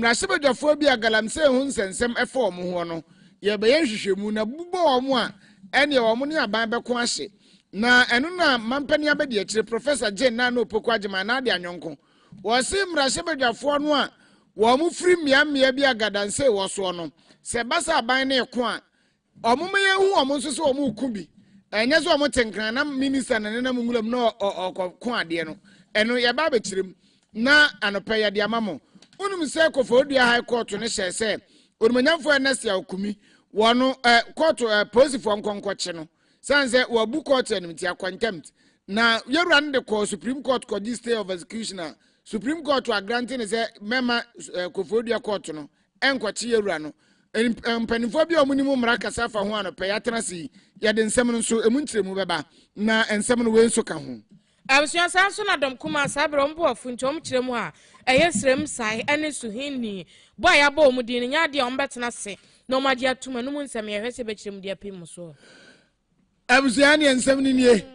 Rasebedwafo bi agalamse hu nsensem efa omo ho no ye be yenhwehwemu na bubo omo a ene omo ne aban beko ahye na eno na mampani abedi akire Professor Jane na no opoku agema na ade anyonko wo se Rasebedwafo no a wo mu firi miamia bi agadanse wo so no se basa aban na eko a omo me yehu omo nso se omo ku bi enye so omo tenkran na minister na na mungulam na okko ade no eno ye ba bekirem na anopa ye de amamo unum se Kofodua High Court ne hyese orumanyamfo Ernest Akumi wono court police for nkonkwoche no sanse wo bu court enimti contempt na yewura ne de Supreme Court ko stay of execution Supreme Court wa granting say mema Kofodua court no enkwoche yewura no mpanifo bi omunimu mra kasa fa ho anopa ya tenasi ya de nsem no so emuntiremu beba na ensem no we nso ka ho Abusua sanso na dom kuma sabro mbo afuntom kiremu a eyesrem sai ene suhini boy aba omudi ne nya de ombetena se no madi atuma no nsem ye hwese be kiremu de apim so Abusua ne ensem ni nie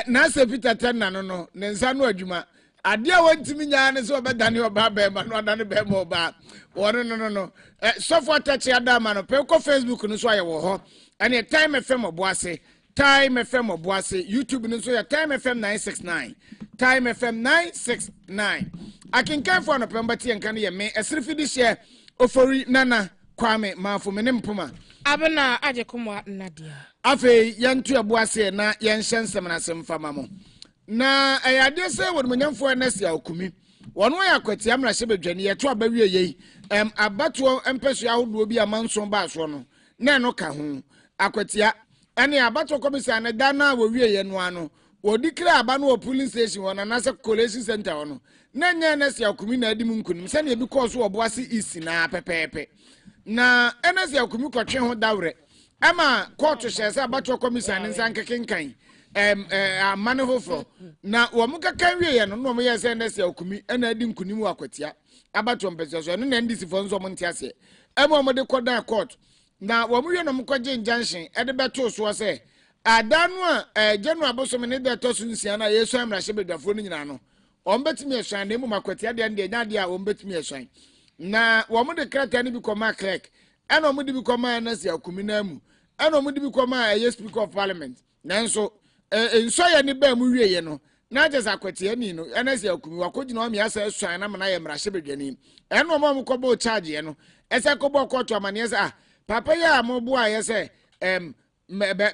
na se Peter Tenna no ne nsa no adwuma ade a wontimi nya ne so obedane oba ba ma no adane ba ma oba wono no sofo tachi adama no pe ko Facebook no so aye wo ho ene time FM Obuasi Time FM Obuasi YouTube nso ya Time FM 969 Time FM 969 akinkan for no pembati enka ne ye me esrifidi share ofori nana kwame mafo me ne mpoma abena aje komwa nadia afi yantu Obuasi na yenhye nsem na semfama mo na ayade se wonmanyamfo Ernest Akumi wono ya kwati amra hyebedwane ye to abawie ye abato empesu ahodo bi amanso ba so no na no ka ho akwatia ene abato komisa ne dana wo wie ye no ano odikira aba no police station wona na se collation center wono na nya Ernest Akumi na adi munkunim se na ebi course Obuasi isi na pepepe na Ernest Akumi kwatwe ho dawre ama court shese abato komisa ne nsan kekenkan manehofo na wo mu kakan wie ye no no mo ye se Ernest Akumi na adi nkunim akwatia abato mpese so no na ndisi fo nzo mo ntiase emo mo de kodan court na wo mu ye no mkwaje injunction e de beto so se adanu a January abosom ne de to so nsia na Yesu amra Hyebedwafo no nyina no o mbetimi ehwan na mu makwati ade ande nya de a o mbetimi ehwan na wo mu de krata ne bi koma clerk e no mu de bi koma Ernest Akumi na mu e no mu de bi koma speaker of parliament nanso enso ye ne ba mu wie ye no na je sakwati ani no Ernest Akumi wakogina o me asa ehwan na na ye mra Hyebedwani e no mo ko bo charge ye no ese ko bo court amane se papa ya mobo aye se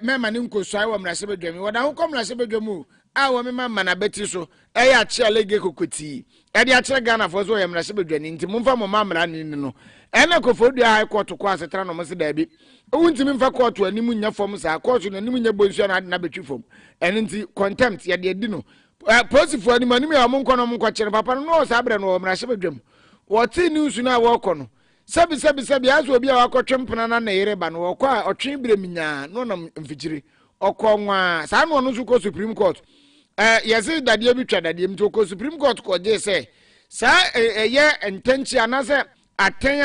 mema ni nkosua wo mra Hyebedwami woda ho kom mra Hyebedwamu a wo mema mana beti so ya chia lege kokoti e de a chia Ghana fo so ye mra Hyebedwani nti momfa mo mamra ni no ene Kofodua High Court ko asetara no mo se da bi wuntimi mfa court animu nya fom sa court no animu nya bonsu na betwi fom ene nti contempt ye de edi no posifo animu ya mo nko no mo nko kire papa no sa abre no wo mra Hyebedwamu wo ti news na wo ko no Sabi azu obi a wakotwempena na yere ba no okwa otwe bireminya no na mfikiri okonwa sa no no ko Supreme Court yesi dade bi twa dade mto ko Supreme Court ko je se sa ye entenchi anase aten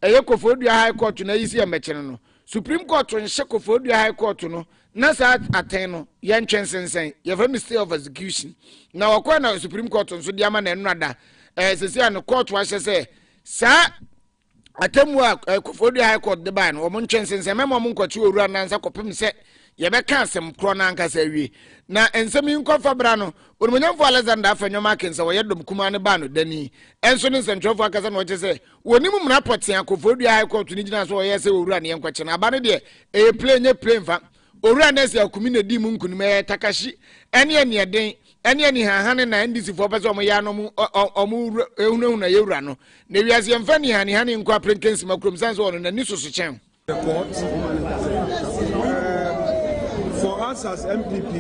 a Kofodua High Court na yisi ya mechene no Supreme Court nhye Kofodua High Court no na sa aten no ye ntwensensen ye from stay of execution na okwa na Supreme Court nso dia ma na enu ada sesi an court wa hye se sa atemu a Kofodua High Court de ban wo mon twensense memo mon kwachi owura nansa kopem se ye be ka asem kro na nkasa wie na ensem nkofa bra no onumanyamfo Alexander afanyoma akensa wo yedom kuma ne ba no dani enso ne nsentwofo akasa no che se woni mu mra potia Kofodua High Court ni gina so wo ye se owura ne yankwachi na aba ne de plane fa owura Ernest Akumi na di mu nkunum takashi ene den ene ni hahane na ndisi fo pese omo ya no omo ehunu na yewura no na wiase yemfa ni hane nkwa prenkensi makrom sanso wono na ni soso chen the court. For us as MPP,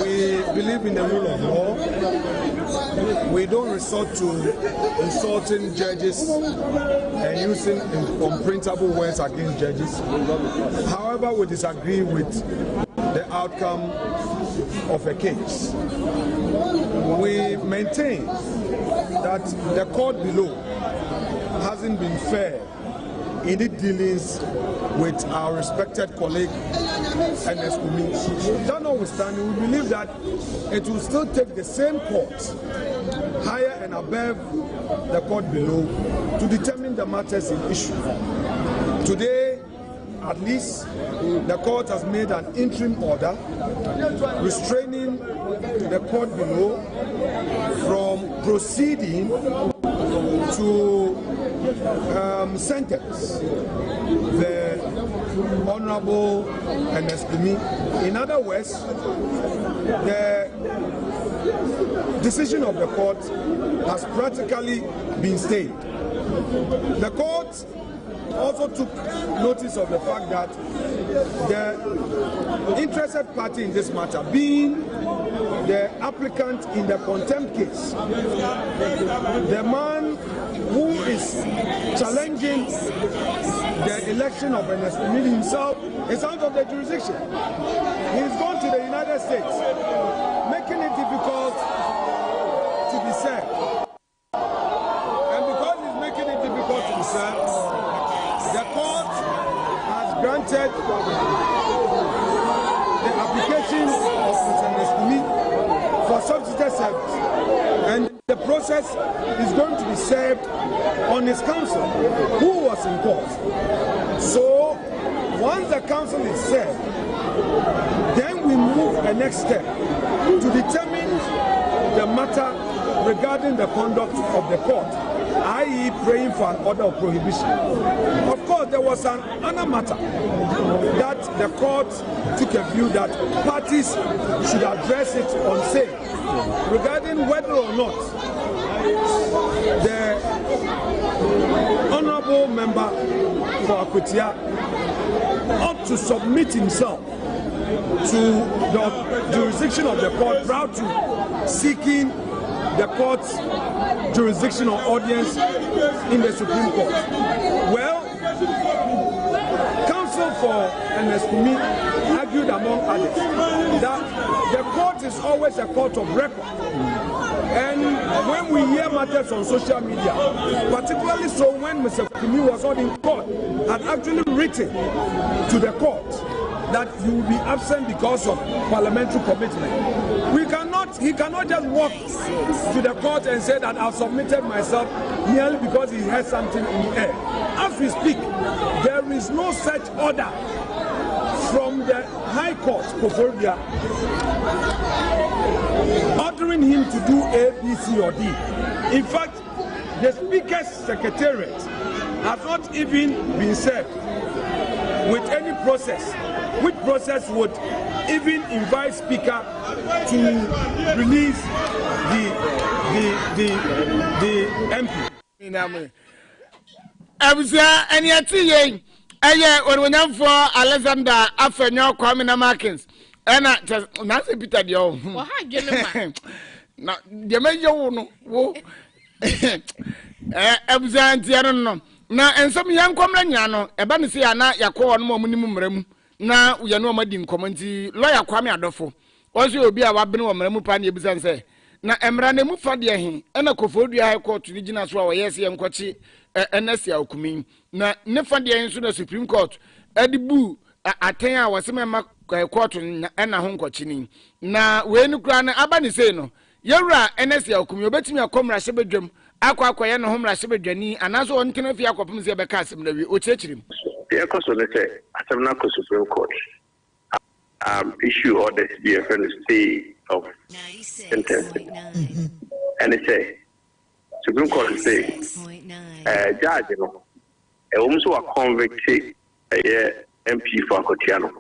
we believe in the rule of law. We don't resort to insulting judges and using unprintable words against judges. However, we disagree with the outcome of a case. We maintain that the court below hasn't been fair in its dealings with our respected colleague Ernest Akumi. That notwithstanding, we believe that it will still take the same court higher and above the court below to determine the matters in issue. Today, at least, the court has made an interim order restraining the court below from proceeding to sentence the Honorable Ernestimi. In other words, the decision of the court has practically been stayed. The court also took notice of the fact that the interested party in this matter, being the applicant in the contempt case, the man who is challenging the election of Ernest Emili himself, is out of the jurisdiction. He's gone to the United States, making it difficult to be served. And because he's making it difficult to be served, the court has granted the application of Mr. Ernestimi for substitute service, and the process is going to be served on his counsel, who was in court. So, once the counsel is served, then we move the next step to determine the matter regarding the conduct of the court, i.e. praying for an order of prohibition. Of course, there was another matter that the court took a view that parties should address it on sale regarding whether or not the honorable member for Akwetia ought to submit himself to the jurisdiction of the court prior to seeking the court's jurisdiction or audience in the Supreme Court. Well, counsel for Ernestimi argued among others that the court is always a court of record. And when we hear matters on social media, particularly so when Mr. Kumi was not in court, had actually written to the court that he will be absent because of parliamentary commitment. He cannot just walk to the court and say that I've submitted myself merely because he has something in the air. As we speak, there is no such order from the High Court, Koforidua, ordering him to do A, B, C, or D. In fact, the Speaker's Secretariat has not even been served with any process, which process would even invite Speaker to release the MP. Abusua eni ati yen eye onwonyam for Alexander Afenyo Kwame Namakins ena na se Peter de o ha dwene ma na de meje wo no wo abusua ntia no na ensem yankomra nya no eba ne se ya na yakọ no mo nim mramu na uye no ma di nkomo nti lawyer Kwame Adofo ozo obi a wabene wo mramu pa na ebusan se na emra na mu fa de he ena Koforidua High Court ni gina so a wo yes ye nkwachi NSA okumi na ne fa de nso na Supreme Court edibu aten a wasema court na ho nkwachi ni na we ni kura na aba ni sei no yewura NSA okumi obetimi akomra hye bedwam akwakoye no homra hye bedwani anaso on tena fi akopum se beka asem na wi o chechirim so they say asem na Supreme Court issue orders be a stay of sentence and they say Supreme Court say judge no so a convict MP for Akotiano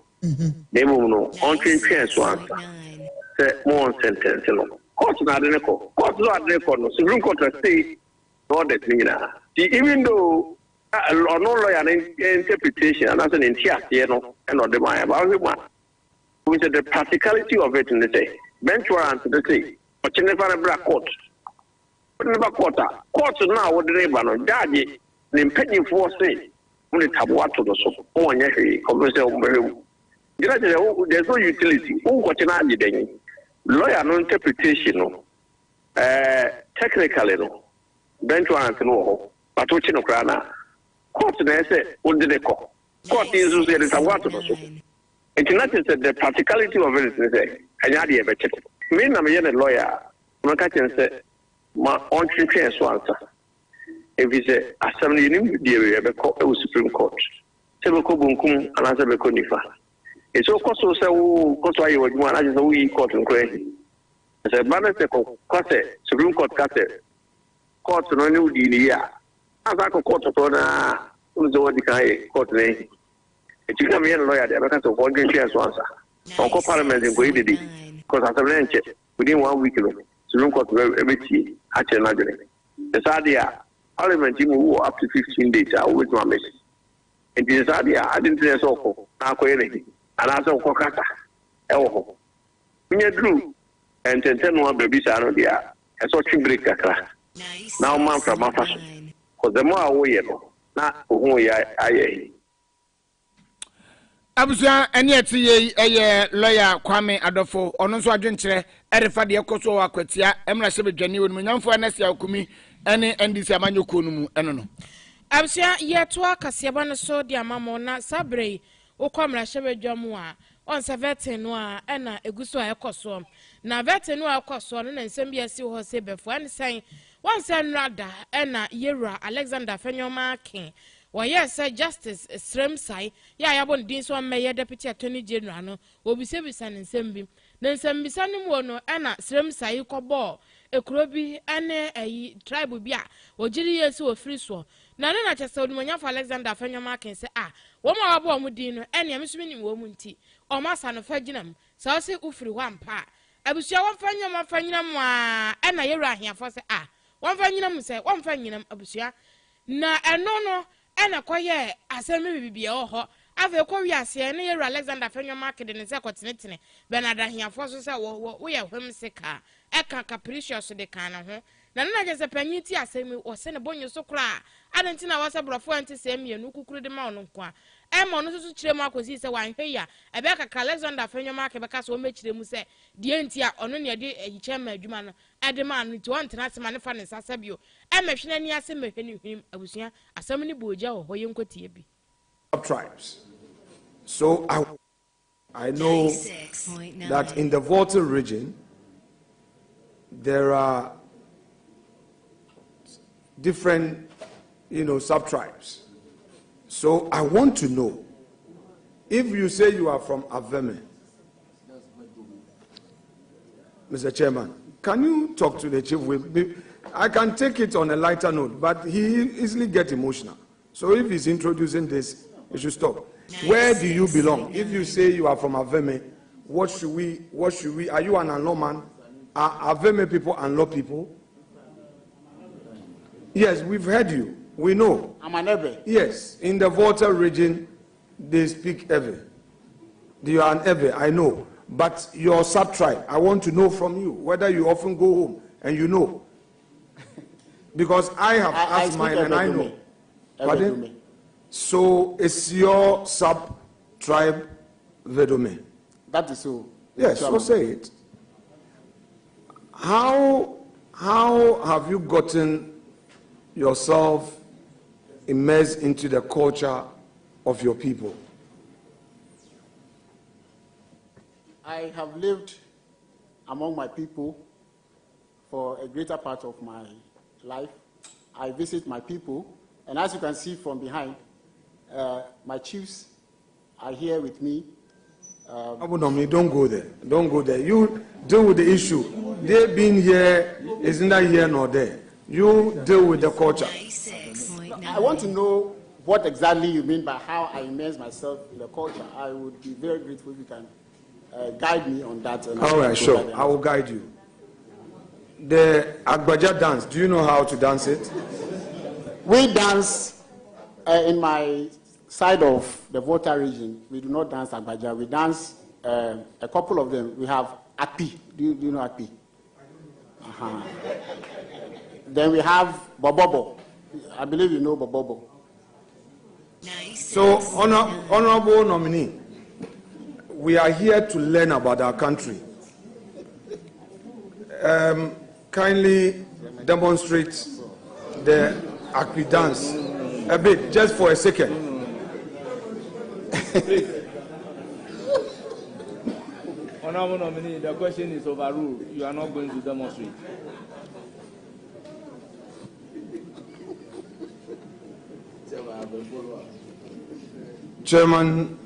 name no on train so answer say more sentence no court na de ko court no ade ko no Supreme Court say orders ni na even though no lawyer interpretation and as an entire no and on the mind about with the practicality of it in the day bench warrant the say but you never black court court now what the no judge the penny for say when it have what to the so on your conversation there's no utility who got an idea lawyer no interpretation no technically no bench warrant no but what you know court na say under the court is so there is a what to the so it's not the practicality of it is say anya dey be check me na me a lawyer no ka chen say ma ɔntwentwɛn so ansa ebi sɛ asɛm no yɛnim deɛ yɛbɛkɔ ɛwɔ Supreme Court sɛ bɛkɔ bonkum anaasɛ bɛkɔ nifa ɛsɛ wokɔ so sɛ wokɔ so ayɛ w'adwuma anaasɛ sɛ woyi court nkora ahi sɛ ba no sɛ kɔkɔ sɛ Supreme Court ka sɛ court no ne wodii ne yi a asa akɔ court tɔ na wonu sɛ wɔde ka yɛ court no ahi ɛti na meyɛ no lɔya deɛ bɛka sɛ ɔntwentwɛn so ansa ɔnkɔ parliament nkɔyi dede because asɛm no nkyɛ within 1 week no Supreme Court ɛbɛtie akyerɛ no adwene ɛsaa deɛ a parliament mu wɔ up to 15 days a wobɛtumi amɛsi nti saa deɛ a ade ntina sɛ ɔkɔ na akɔyɛ n'ahi anaasɛ ɔkɔ kasa ɛwɔ hɔ wonya duru ɛntɛntɛ no a baabi saa no deɛ a ɛsɛ ɔtwe break kakra na woma mframa fa so kɔsɛmɔ a woyɛ no na ohu yɛ ayɛ abusua ɛne ɛte yɛ ɛyɛ lawyer Kwame Adofo ɔno nso adwenkyerɛ ɛrefa deɛ ɛkɔ so wɔ akwatia ɛmra hyɛ bedwane wɔ no nyamfo anasi akumi ɛne NDC amanyɔkuo no mu ɛno no abusua yɛto akasiaba no so de amamo na sabre wokɔ mra hyɛ bedwamu a on se vete no a ɛna eguso a ɛkɔ so na vete no a ɛkɔ so no na nsɛm bi asi hɔ se bɛfo an sɛn wan sɛ nrada ɛna yewura Alexander Fenyoma King yes, Justice Sremsai, Yabon Dinso Mayor Deputy Attorney General, no, Obusebisan and Sembi. Then some bisanim wono, Anna Sremsai Kobo, a Krobi, and a tribe bia, or Jiri so free so. Nana just told me for Alexander Fenyoma can say, one more about Mudino, and I'm swimming woman tea, or my son of Ferdinand, so I say Ufri one pa. I was your one Fenyama, and I hear here for say, one Fenyam say, one Fenyam, Abusia. Na no. Ena kwaye asemi bibia oho ave kwa wiase ne yero Alexander Fenyoma King ne se kotenetene benada hiafo so se wo ye hwem sika eka capricious de kan ho na na je se panyiti asemi wo se ne bonyo so kra adenti na wase brofo anti se mienu kukuru de ma ono kwa ema no so kire mu akosi se wanhwe ya ebe ka Alexander Fenyoma King beka so mekire mu se de enti a ono ne de ayiche ma adwuma no ade ma no ti won tena se ma ne fa ne sasa bio emehwe ni ase mehwe ni hwim abusua asem ni boja ho yenkotie bi tribes. So I know that in the Volta region there are different sub-tribes. So I want to know, if you say you are from Aveme, Mr. Chairman, can you talk to the chief with me? I can take it on a lighter note, but he easily gets emotional. So if he's introducing this, he should stop. Where do you belong? If you say you are from Aveme, what should we, are you an Anlo man? Are Aveme people Anlo people? Yes, we've heard you. We know. I'm an Ebe. Yes, in the Volta region, they speak Ebe. You are an Ebe, I know. But your sub-tribe, I want to know from you whether you often go home and you know. Because I have asked mine and I know. Pardon? So it's your sub-tribe Vedome. That is so. Yes, so say it. How have you gotten yourself immersed into the culture of your people? I have lived among my people for a greater part of my life. I visit my people, and as you can see from behind, my chiefs are here with me. Don't go there. Don't go there. You deal with the issue. They being here is neither here nor there. You deal with the culture. I want to know what exactly you mean by how I immerse myself in the culture. I would be very grateful if you can guide me on that. All right, sure. I will guide you. The Agbaja dance, do you know how to dance it? We dance in my side of the Volta region. We do not dance Agbaja. We dance a couple of them. We have Akpi. Do you know Akpi? Uh-huh. Then we have Bobobo. I believe you know Bobobo. So, honorable nominee, we are here to learn about our country. Kindly demonstrate the Akpi dance a bit, just for a second. Honorable nominee, the question is overruled. You are not going to demonstrate. Chairman,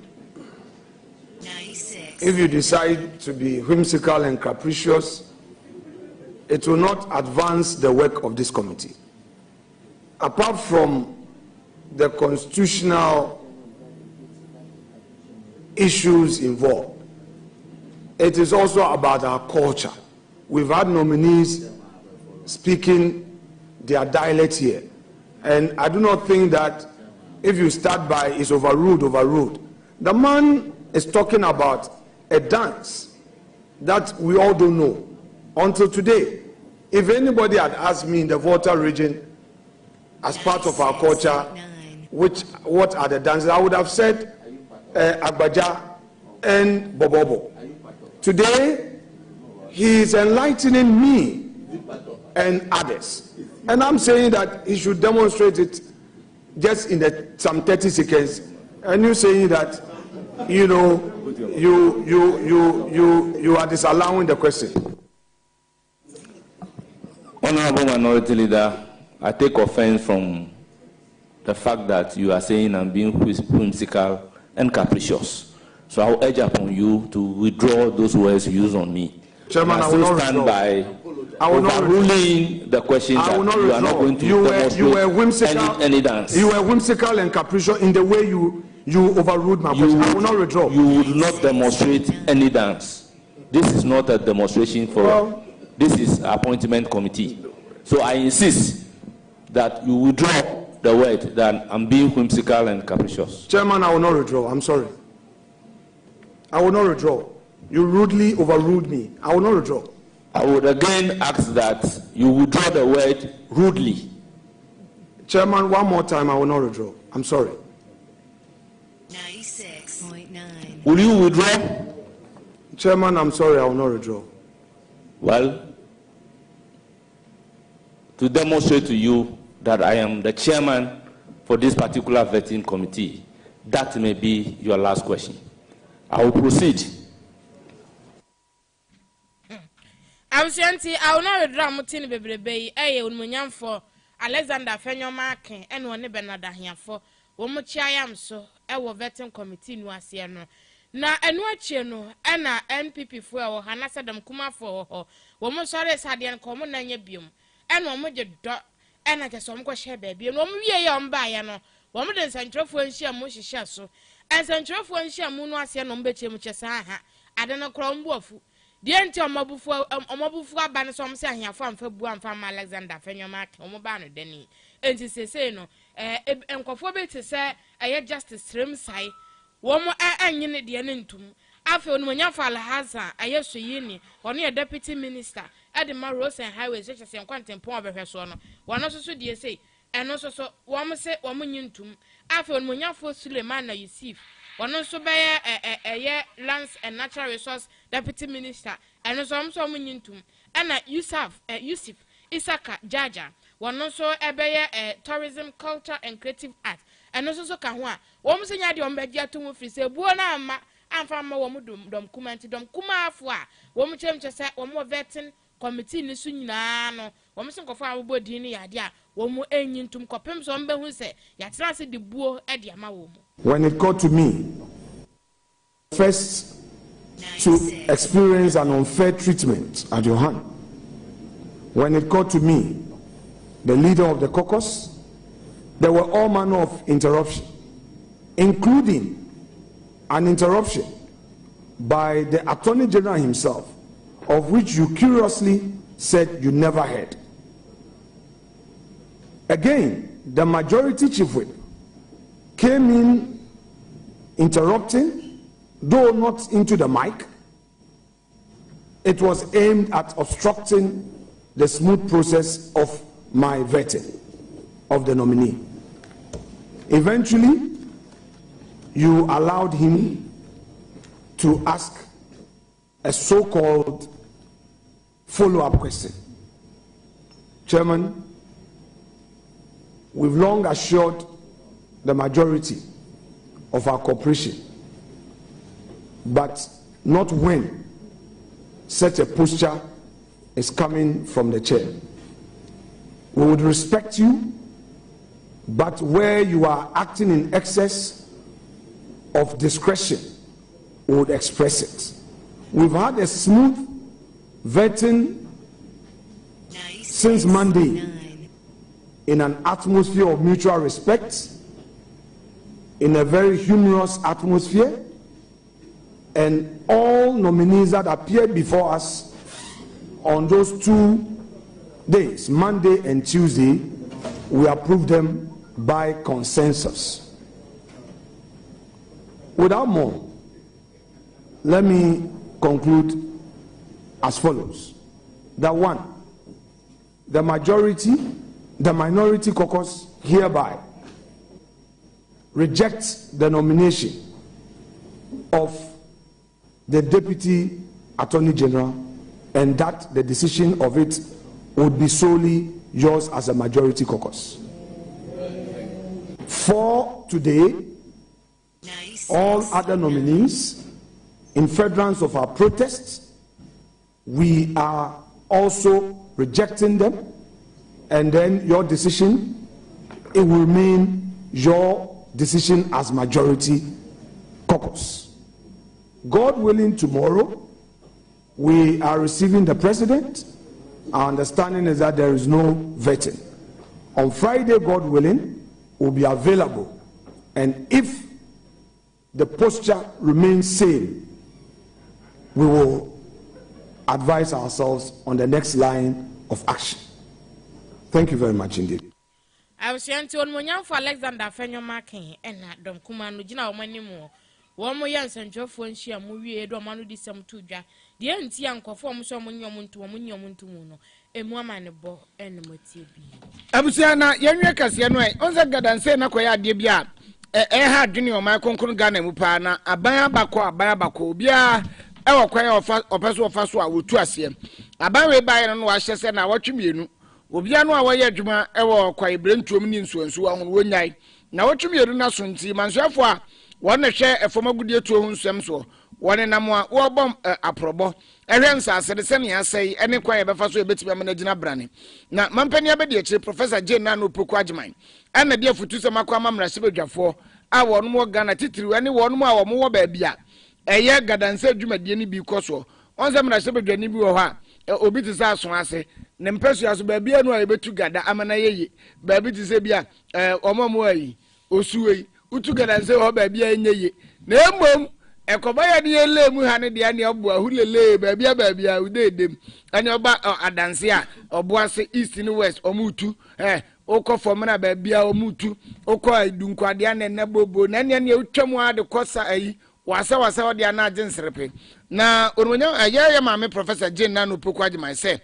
if you decide to be whimsical and capricious, it will not advance the work of this committee. Apart from the constitutional issues involved, it is also about our culture. We've had nominees speaking their dialect here, and I do not think that if you start by is overruled. The man is talking about a dance that we all don't know until today. If anybody had asked me in the Volta region, as part of our culture, what are the dances, I would have said Agbaja and Bobobo. Today, he is enlightening me and others, and I'm saying that he should demonstrate it just in some 30 seconds. And you saying that, you know, you are disallowing the question. Honorable Minority Leader, I take offense from the fact that you are saying I'm being whimsical and capricious. So I will urge upon you to withdraw those words used on me. Chairman, I will not stand by overruling the question that you are not going to demonstrate any dance. You were whimsical and capricious in the way you overruled my question. I will not withdraw. You would not demonstrate any dance. This is not a demonstration for. This is appointment committee. So I insist that you withdraw the word that I'm being whimsical and capricious. Chairman, I will not withdraw. I'm sorry. I will not withdraw. You rudely overruled me. I will not withdraw. I would again ask that you withdraw the word rudely. Chairman, one more time, I will not withdraw. I'm sorry. 96.9. Will you withdraw? Chairman, I'm sorry, I will not withdraw. Well, to demonstrate to you that I am the chairman for this particular vetting committee, that may be your last question. I will proceed. I'm saying I will not withdraw Mutini Bebe, Munyan for Alexander Fenyomarkin, and one Benada here for Womuchiam so, our vetting committee no asiano. Na enwache no na NPP fo e wo hanasa dam kuma fo ho wo mo sore sade en komo na nya biom ena wo mo je do ena ke so mo ko she ba biom wo mo wie ye omba ya no wo mo de nsantrofo nhia mo hihia so nsantrofo nhia mo no ase no mbeche mo chesa ha ade no kro mbo afu de enti omabufu aba ne so mo se ahiafo amfa bu amfa ma Alexander Fenyoma ke wo ba no dani enti sese no enkofo beti se eye justice rem sai womo anyine de ne ntum afi onu manyafa alhaza ayeso yini onu ye deputy minister edema roads and highways which say kwantempon obehweso no wono soso de sei eno soso womo se womo nyintum afi onu manyafo Suleiman na Yusuf wono so be eye lands and natural resource deputy minister eno so womo nyintum ana Yusuf Isaka Jaja wono so ebeye tourism culture and creative art eno so ka ho a wo mo senya de ombaji atum firi se buo na ama amfa ma wo mo dom kuma afo a wo mo chemche se wo mo vetting committee ni su nyina no wo mo senkofo a wo bodi ni yade a wo mo enyintum kopem so mbe hu se ya tena se de buo e de ama wo mo. When it got to me, first to experience an unfair treatment at your hand. When it got to me, the leader of the caucus, there were all manner of interruption, including an interruption by the Attorney General himself, of which you curiously said you never heard. Again, the majority chief whip came in interrupting, though not into the mic. It was aimed at obstructing the smooth process of my vetting of the nominee. Eventually, you allowed him to ask a so-called follow-up question. Chairman, we've long assured the majority of our cooperation, but not when such a posture is coming from the chair. We would respect you but where you are acting in excess of discretion, we would express it. We've had a smooth vetting since Monday in an atmosphere of mutual respect, in a very humorous atmosphere, and all nominees that appeared before us on those 2 days, Monday and Tuesday, we approved them by consensus. Without more, let me conclude as follows. That one, the minority caucus hereby rejects the nomination of the Deputy Attorney General, and that the decision of it would be solely yours as a majority caucus. For today, all other nominees, in furtherance of our protests, we are also rejecting them, and then your decision, it will remain your decision as majority caucus. God willing, tomorrow we are receiving the president. Our understanding is that there is no vetting. On Friday, God willing, will be available, and if the posture remains same, we will advise ourselves on the next line of action. Thank you very much indeed. I was saying to for Alexander Fenyo Marking and Dom Kumano Gina Manimo. One more young and Joff when she and movie do manu di some tuja. The auntie uncle form some muntu muno, a woman a bo and motibi. Abusiana, Yanyakas Yanway, Onza Gadan say Nakoya Dibia, had junior my concurrent Ghana Mupana, a Bayabako, Bia, our choir of Paso Faswa would trust him. A Bawe Bayan was and I watch you. Obiano awaya djuma ewo kwa ibrentuom ni nsuansu ahon wonyai na wotwem na sonti mansoafo a wona hwe efoma gudie tuo hunsem so wone namwa wo bom aprobo ehwensa asede sene asai ene kwa yebefa so ebetimi amana gina brane na mampani abedi akire professor Jane Nano Poku Agyeman ana de afutu sema kwa mamra sebedwafo a wono mo Ghana titiri ene wono mo a wo mo wo ba bia eye gadanse adwumadie ni bi koso onse mra sebedwani bi wo ha obi ti sa so ase ne mpesu aso ba bia no a ebetu gada amana yeye ba bi ti se bia omomo ayi osuwe utu gada se ho ba bia nyeye na emom ekoba ya ne lemu ha ne de ane obo ahulele ba bia udedem ane oba adanse a Obuasi east and west omutu okofo na ba bia omutu okọ adunkwade ane na bobo na ne utwam ade kosa ayi wasa de ana agensrepe na orunya ayaya maame professor Jane Nano Poku Agyeman say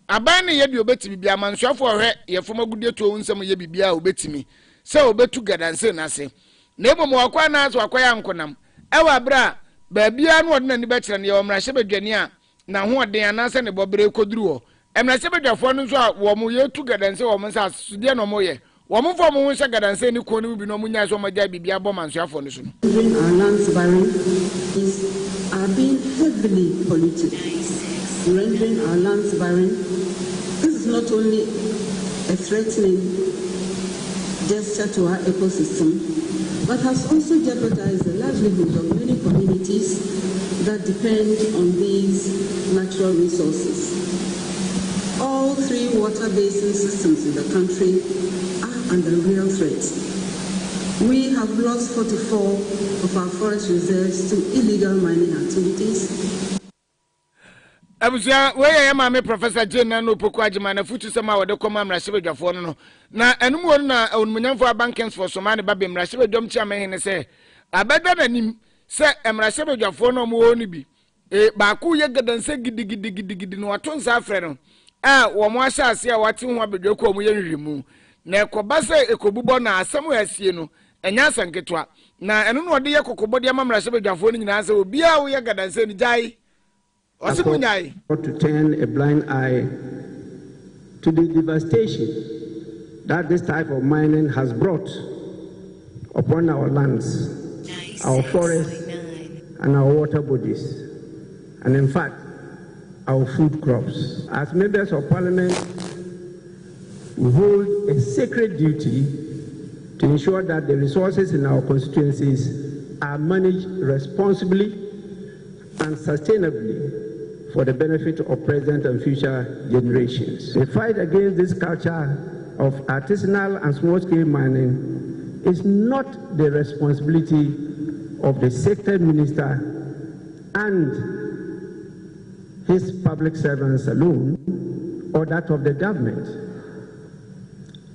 aban ne ye de obetimi bia mansuafo ohwe ye foma gudie to nsem ye bibia obetimi se obetu gadanse na se na ebo mo akwa na aso akwa ya nkonam ewa bra ba bia no odena ni be kire ne ye omra hye badwani a na ho oden anase ne bobre koduru ho emra hye badwafo no so a wo mo ye tu gadanse wo mo sa sudie no mo ye wo mo fo mo hye gadanse ni ko ni bi no mo nya so mo ja bibia bo mansuafo no so no our lands barren are being heavily polluted, rendering our lands barren. This is not only a threatening gesture to our ecosystem, but has also jeopardized the livelihoods of many communities that depend on these natural resources. All three water basin systems in the country are under real threat. We have lost 44 of our forest reserves to illegal mining activities. Abusia weye maame professor Jane Nano Poku Agyeman na futu sema wode koma mrahebedwafo no na enum wonu na onumunyamfo abankens for somane babe mrahebedwam chiama hene se abeda nanim se mrahebedwafo no mo woni bi ba ku ye gadanse gidigidi no watonsa afre no wo mo ahyase a wate ho abedwako mo ye nhwemu na ekoba se ekobubo na asem asie no enya sanketwa na enu no de ye kokobode amamrahebedwafo no nyina se obi a wo ye gadanse ni jai to turn a blind eye to the devastation that this type of mining has brought upon our lands, our forests, and our water bodies, and in fact, our food crops. As members of Parliament, we hold a sacred duty to ensure that the resources in our constituencies are managed responsibly and sustainably for the benefit of present and future generations. The fight against this culture of artisanal and small-scale mining is not the responsibility of the sector minister and his public servants alone, or that of the government.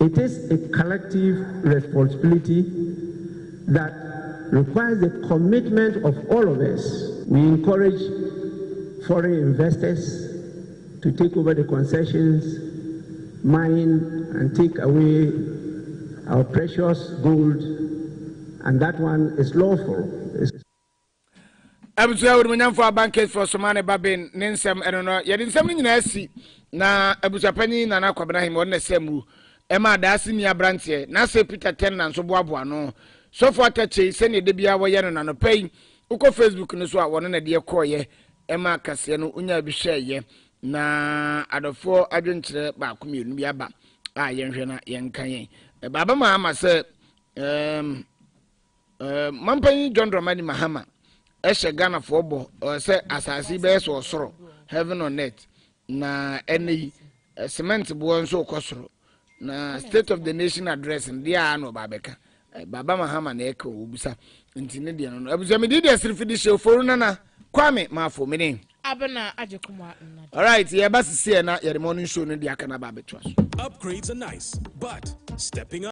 It is a collective responsibility that requires the commitment of all of us. We encourage foreign investors to take over the concessions, mine and take away our precious gold, and that one is lawful. Abuja would mean for a banquet for Somane Babin, Ninsam, and no, yet in some nasi, na Abuja Penny, Nana Quabrahim, on the Semu, Emma Dassinia Branche, Nasa Peter Tenan, so Boabuano, so for Tachi, send a debia wayan and a pay, Uko Facebook Nuswa, one and a dear coye, Emma Cassiano, Unya Bishay, na Adolfo Adventure Bakumi, Biaba, Yanjana, Yankaye. Baba Mahama said, Mampany John Dramani Mahama. Eshe Ghana for bo or say asasi best or sorrow heaven on net na any cement boy so kosoro na state of the nation address and dia no babeka baba mahama na eka obusa ntine dia no abuza me dia siri fidi show for na kwame ma for me abena ajekuma. All right, yeah, basi see na your morning show no dia kana babetwa. Upgrades are nice, but stepping up